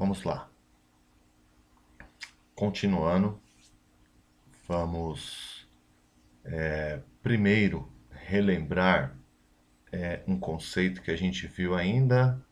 Vamos lá. Continuando, vamos primeiro relembrar um conceito que a gente viu ainda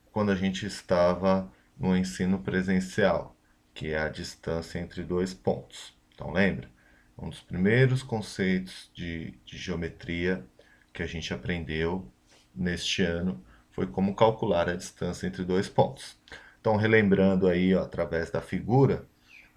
quando a gente estava no ensino presencial, que é a distância entre dois pontos. Então lembra? Um dos primeiros conceitos de geometria que a gente aprendeu neste ano foi como calcular a distância entre dois pontos. Então, relembrando aí, ó, através da figura,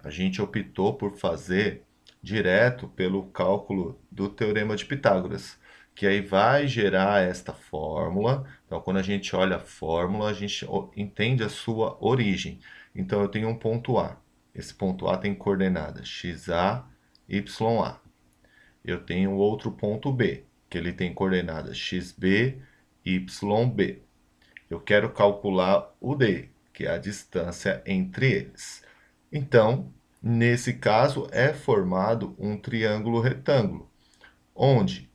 a gente optou por fazer direto pelo cálculo do Teorema de Pitágoras, que aí vai gerar esta fórmula. Então, quando a gente olha a fórmula, a gente entende a sua origem. Então, eu tenho um ponto A. Esse ponto A tem coordenadas xa, ya. Eu tenho outro ponto B, que ele tem coordenadas xb, yb. Eu quero calcular o D, que é a distância entre eles. Então, nesse caso, é formado um triângulo retângulo, onde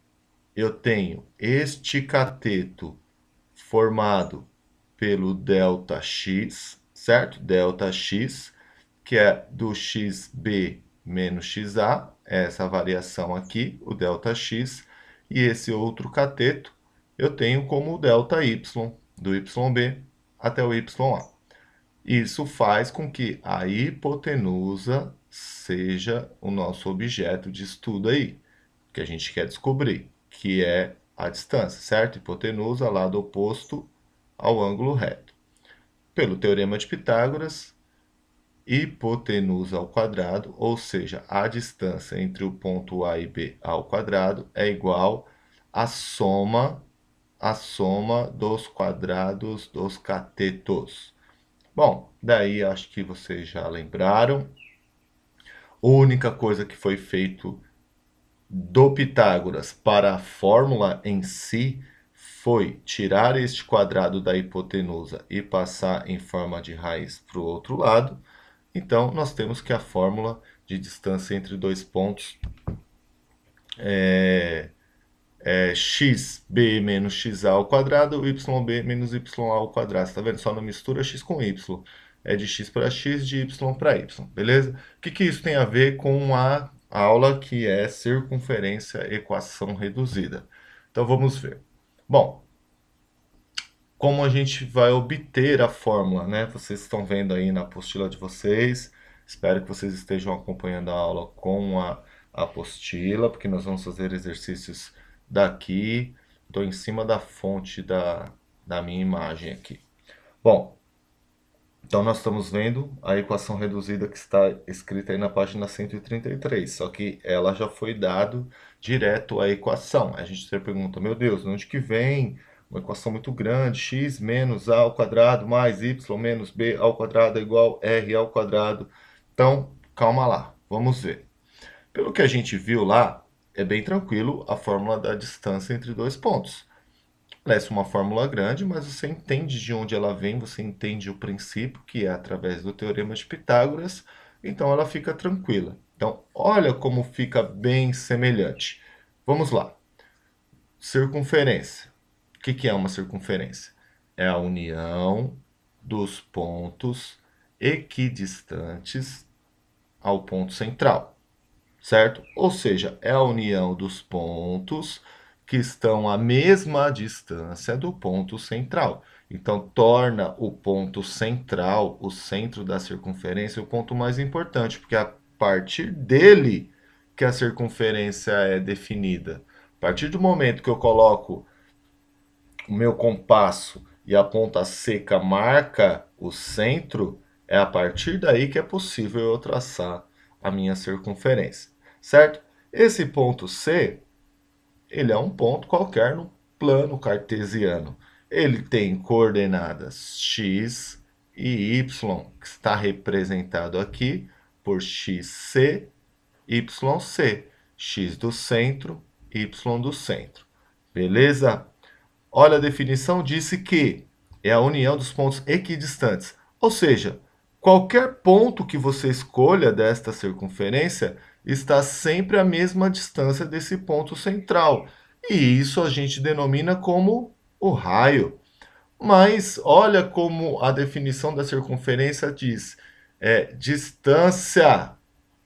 eu tenho este cateto formado pelo ΔX, certo? ΔX, que é do xb menos xa, essa variação aqui, o ΔX, e esse outro cateto eu tenho como o ΔY, do YB até o YA. Isso faz com que a hipotenusa seja o nosso objeto de estudo aí, que a gente quer descobrir, que é a distância, certo? Hipotenusa, lado oposto ao ângulo reto. Pelo Teorema de Pitágoras, hipotenusa ao quadrado, ou seja, a distância entre o ponto A e B ao quadrado é igual à soma dos quadrados dos catetos. Bom, daí acho que vocês já lembraram. A única coisa que foi feito do Pitágoras para a fórmula em si foi tirar este quadrado da hipotenusa e passar em forma de raiz para o outro lado. Então, nós temos que a fórmula de distância entre dois pontos é xb menos xa ao quadrado, yb menos ya ao quadrado. Você tá vendo? Só não mistura x com y. É de x para x, de y para y. Beleza? O que isso tem a ver com a aula que é circunferência equação reduzida? Então, vamos ver. Bom, como a gente vai obter a fórmula, né? Vocês estão vendo aí na apostila de vocês. Espero que vocês estejam acompanhando a aula com a apostila, porque nós vamos fazer exercícios daqui. Estou em cima da fonte da minha imagem aqui. Bom, então nós estamos vendo a equação reduzida que está escrita aí na página 133, só que ela já foi dado direto à equação. A gente se pergunta, meu Deus, de onde que vem uma equação muito grande, x menos a ao quadrado mais y menos b ao quadrado é igual r ao quadrado. Então, calma lá, vamos ver. Pelo que a gente viu lá, é bem tranquilo a fórmula da distância entre dois pontos. Parece uma fórmula grande, mas você entende de onde ela vem, você entende o princípio, que é através do Teorema de Pitágoras, então ela fica tranquila. Então, olha como fica bem semelhante. Vamos lá. Circunferência. O que é uma circunferência? É a união dos pontos equidistantes ao ponto central, certo? Ou seja, é a união dos pontos que estão à mesma distância do ponto central. Então, torna o ponto central, o centro da circunferência, o ponto mais importante, porque é a partir dele que a circunferência é definida. A partir do momento que eu coloco o meu compasso e a ponta seca marca o centro, é a partir daí que é possível eu traçar a minha circunferência, certo? Esse ponto C, ele é um ponto qualquer no plano cartesiano. Ele tem coordenadas x e y, que está representado aqui por xc, yc, x do centro, y do centro. Beleza? Olha, a definição disse que é a união dos pontos equidistantes. Ou seja, qualquer ponto que você escolha desta circunferência está sempre à mesma distância desse ponto central. E isso a gente denomina como o raio. Mas olha como a definição da circunferência diz: distância,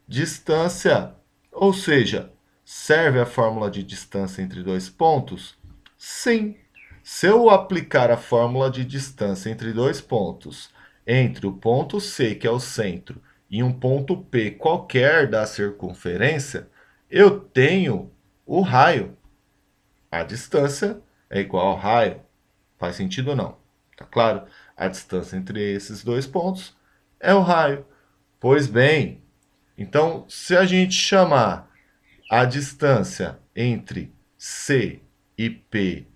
distância. Ou seja, serve a fórmula de distância entre dois pontos? Sim. Se eu aplicar a fórmula de distância entre dois pontos, entre o ponto C, que é o centro, e um ponto P qualquer da circunferência, eu tenho o raio. A distância é igual ao raio. Faz sentido ou não? Tá claro? A distância entre esses dois pontos é o raio. Pois bem, então se a gente chamar a distância entre C e P,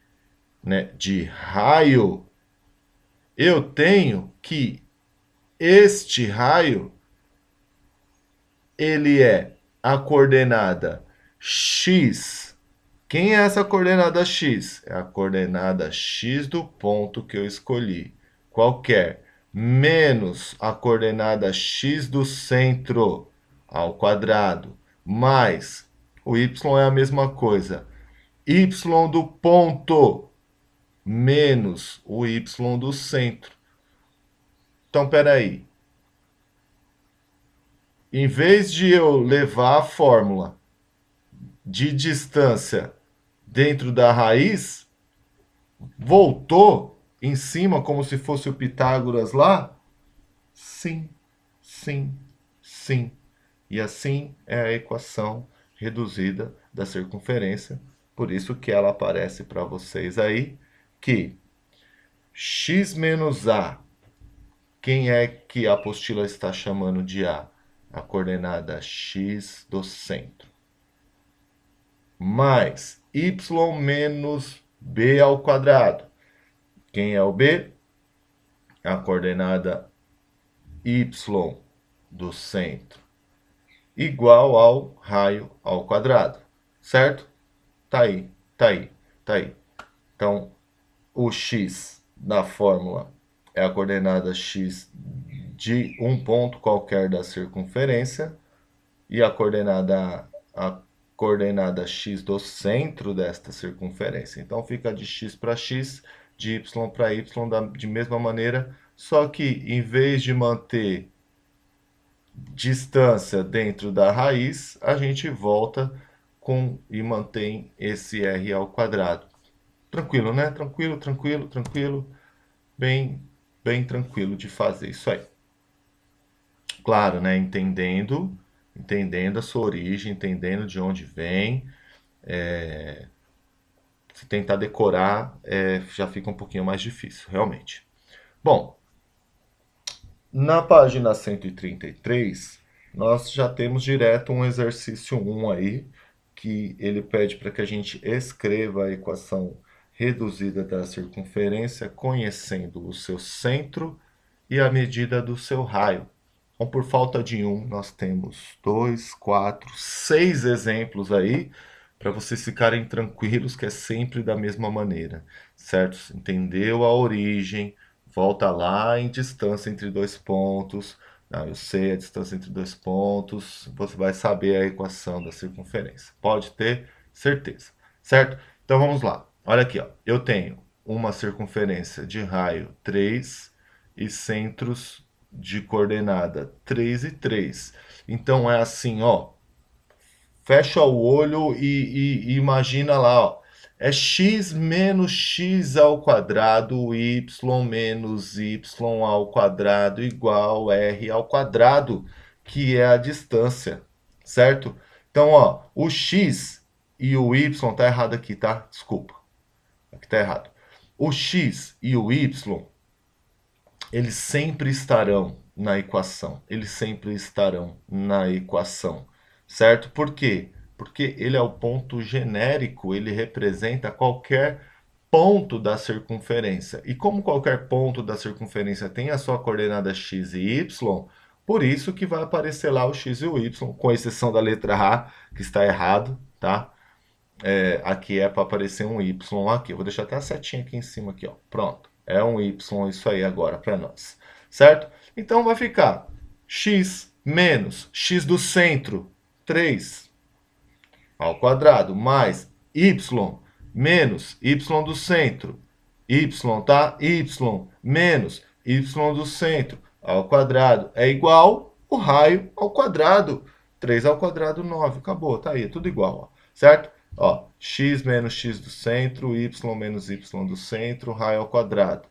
né, de raio, eu tenho que este raio ele é a coordenada x. Quem é essa coordenada x? É a coordenada x do ponto que eu escolhi, qualquer, menos a coordenada x do centro ao quadrado, mais o y é a mesma coisa, y do ponto menos o y do centro. Então, peraí. Em vez de eu levar a fórmula de distância dentro da raiz, voltou em cima como se fosse o Pitágoras lá? Sim, sim, sim. E assim é a equação reduzida da circunferência. Por isso que ela aparece para vocês aí, que x menos a, quem é que a apostila está chamando de a? A coordenada x do centro. Mais y menos b ao quadrado. Quem é o b? A coordenada y do centro. Igual ao raio ao quadrado. Certo? Tá aí, tá aí, tá aí. Então, o x da fórmula é a coordenada x de um ponto qualquer da circunferência e a coordenada x do centro desta circunferência. Então fica de x para x, de y para y de mesma maneira, só que em vez de manter distância dentro da raiz, a gente volta e mantém esse r ao quadrado. Tranquilo, né? Tranquilo, tranquilo, tranquilo. Bem, bem tranquilo de fazer isso aí. Claro, né? Entendendo a sua origem, entendendo de onde vem. Se tentar decorar, já fica um pouquinho mais difícil, realmente. Bom, na página 133, nós já temos direto um exercício 1 aí, que ele pede para que a gente escreva a equação reduzida da circunferência, conhecendo o seu centro e a medida do seu raio. Então, por falta de um, nós temos 2, 4, 6 exemplos aí, para vocês ficarem tranquilos que é sempre da mesma maneira, certo? Entendeu a origem, volta lá em distância entre dois pontos. Eu sei a distância entre dois pontos, você vai saber a equação da circunferência. Pode ter certeza, certo? Então vamos lá. Olha aqui, ó. Eu tenho uma circunferência de raio 3 e centros de coordenada 3 e 3. Então é assim, ó. Fecha o olho e imagina lá, ó. É x menos x ao quadrado, y menos y ao quadrado igual r ao quadrado, que é a distância, certo? Então, ó, o x e o y, tá errado aqui, tá? Desculpa, aqui tá errado. O x e o y, eles sempre estarão na equação. Eles sempre estarão na equação, certo? Por quê? Porque ele é o ponto genérico, ele representa qualquer ponto da circunferência. E como qualquer ponto da circunferência tem a sua coordenada x e y, por isso que vai aparecer lá o x e o y, com exceção da letra A, que está errado, tá? Aqui é para aparecer um y aqui. Eu vou deixar até a setinha aqui em cima aqui, ó. Pronto. É um y isso aí agora para nós, certo? Então vai ficar x menos x do centro, 3 ao quadrado, mais y menos y do centro, y, tá? Y menos y do centro ao quadrado é igual o raio ao quadrado. 3 ao quadrado, 9. Acabou, tá aí, é tudo igual, ó, certo? Ó, x menos x do centro, y menos y do centro, raio ao quadrado.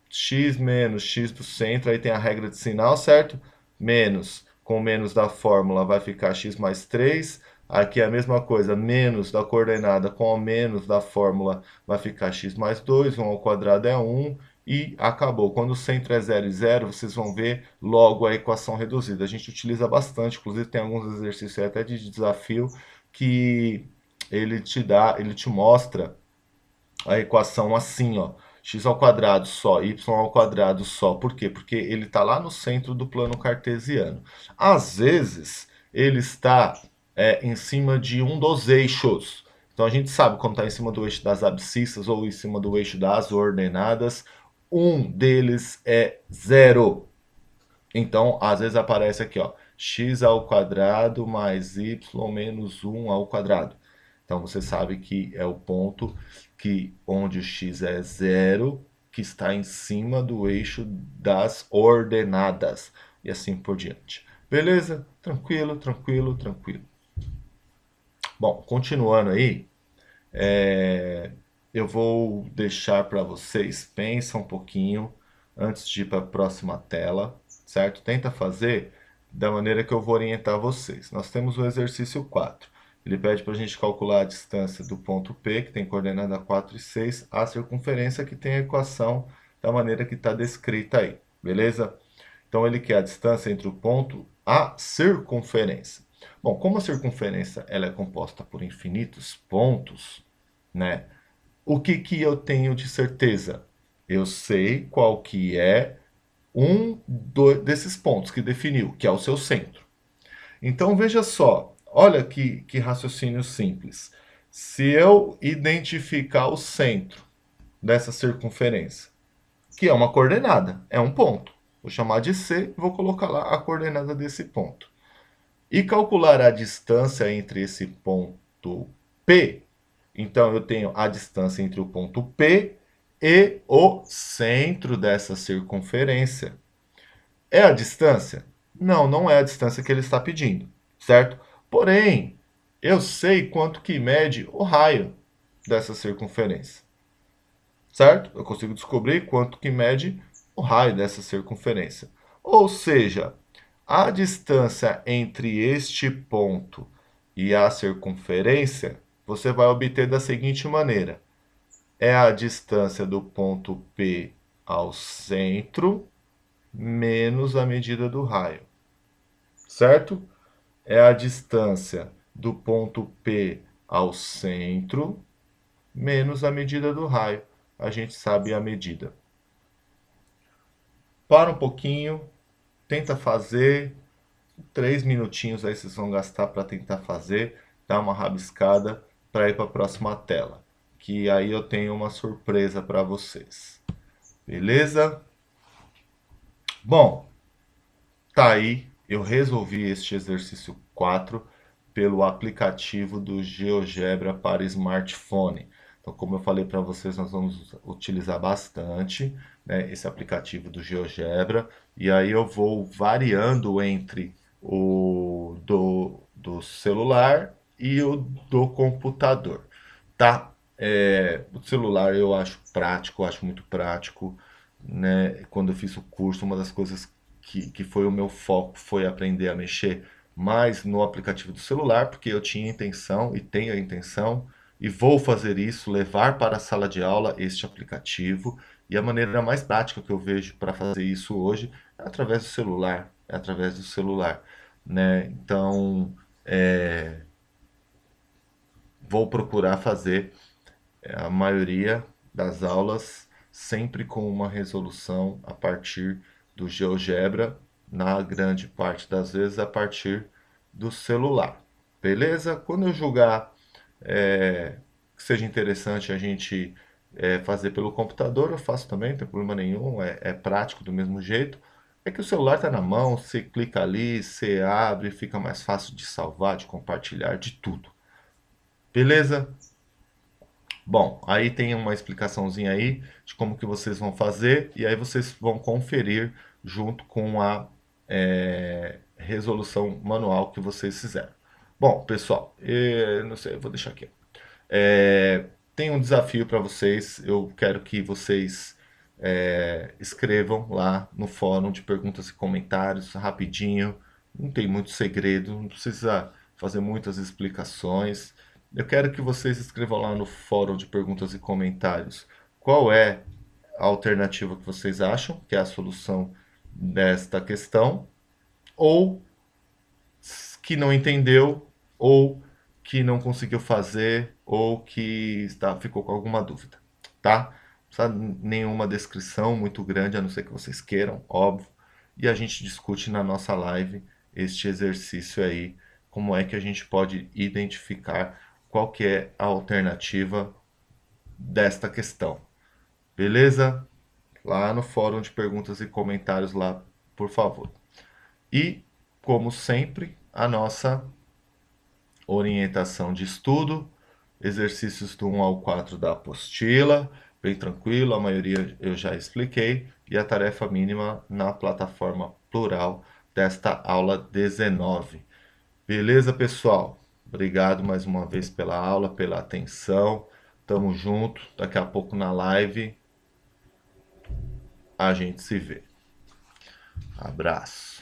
X menos x do centro, aí tem a regra de sinal, certo? Menos, com menos da fórmula vai ficar x mais 3. Aqui é a mesma coisa, menos da coordenada com o menos da fórmula vai ficar x mais 2, 1 ao quadrado é 1, e acabou. Quando o centro é 0 e 0, vocês vão ver logo a equação reduzida. A gente utiliza bastante, inclusive tem alguns exercícios até de desafio que ele te mostra a equação assim, ó, x ao quadrado só, y ao quadrado só. Por quê? Porque ele está lá no centro do plano cartesiano. Às vezes, ele está em cima de um dos eixos. Então, a gente sabe quando está em cima do eixo das abscissas ou em cima do eixo das ordenadas, um deles é zero. Então, às vezes aparece aqui, ó, x ao quadrado mais y menos 1 ao quadrado. Então, você sabe que é o ponto onde o x é zero, que está em cima do eixo das ordenadas. E assim por diante. Beleza? Tranquilo, tranquilo, tranquilo. Bom, continuando aí, eu vou deixar para vocês, pensa um pouquinho antes de ir para a próxima tela, certo? Tenta fazer da maneira que eu vou orientar vocês. Nós temos o exercício 4. Ele pede para a gente calcular a distância do ponto P, que tem coordenada 4 e 6, à circunferência, que tem a equação da maneira que está descrita aí, beleza? Então, ele quer a distância entre o ponto e a circunferência. Bom, como a circunferência ela é composta por infinitos pontos, né? O que eu tenho de certeza? Eu sei qual que é desses pontos que definiu, que é o seu centro. Então, veja só, olha que raciocínio simples. Se eu identificar o centro dessa circunferência, que é uma coordenada, é um ponto, vou chamar de C e vou colocar lá a coordenada desse ponto. E calcular a distância entre esse ponto P, então eu tenho a distância entre o ponto P e o centro dessa circunferência. É a distância? Não, não é a distância que ele está pedindo, certo? Porém, eu sei quanto que mede o raio dessa circunferência, certo? Eu consigo descobrir quanto que mede o raio dessa circunferência. Ou seja, a distância entre este ponto e a circunferência, você vai obter da seguinte maneira. É a distância do ponto P ao centro menos a medida do raio, certo? É a distância do ponto P ao centro menos a medida do raio. A gente sabe a medida. Para um pouquinho, tenta fazer. 3 minutinhos aí vocês vão gastar para tentar fazer, dar uma rabiscada para ir para a próxima tela. Que aí eu tenho uma surpresa para vocês. Beleza? Bom, tá aí, eu resolvi este exercício 4 pelo aplicativo do GeoGebra para smartphone. Então, como eu falei para vocês, nós vamos utilizar bastante, né, esse aplicativo do GeoGebra. E aí eu vou variando entre o do celular e o do computador, tá? O celular eu acho prático, eu acho muito prático, né? Quando eu fiz o curso, uma das coisas que foi o meu foco foi aprender a mexer mais no aplicativo do celular, porque eu tinha intenção e tenho a intenção e vou fazer isso, levar para a sala de aula este aplicativo. E a maneira mais prática que eu vejo para fazer isso hoje é através do celular, né? Então, vou procurar fazer a maioria das aulas sempre com uma resolução a partir do GeoGebra, na grande parte das vezes a partir do celular. Beleza? Quando eu julgar que seja interessante a gente fazer pelo computador, eu faço também, não tem problema nenhum, é prático do mesmo jeito. É que o celular está na mão, você clica ali, você abre, fica mais fácil de salvar, de compartilhar, de tudo. Beleza? Bom, aí tem uma explicaçãozinha aí de como que vocês vão fazer e aí vocês vão conferir junto com a resolução manual que vocês fizeram. Bom, pessoal, não sei, eu vou deixar aqui. É, tem um desafio para vocês. Eu quero que vocês escrevam lá no fórum de perguntas e comentários rapidinho. Não tem muito segredo, não precisa fazer muitas explicações. Eu quero que vocês escrevam lá no fórum de perguntas e comentários qual é a alternativa que vocês acham que é a solução desta questão, ou que não entendeu, ou que não conseguiu fazer, ou que ficou com alguma dúvida, tá? Não precisa nenhuma descrição muito grande, a não ser que vocês queiram, óbvio. E a gente discute na nossa live este exercício aí, como é que a gente pode identificar qual que é a alternativa desta questão. Beleza? Lá no fórum de perguntas e comentários lá, por favor. E, como sempre, a nossa orientação de estudo, exercícios do 1 ao 4 da apostila, bem tranquilo, a maioria eu já expliquei, e a tarefa mínima na plataforma plural desta aula 19. Beleza, pessoal? Obrigado mais uma vez pela aula, pela atenção. Tamo junto. Daqui a pouco na live a gente se vê. Abraço.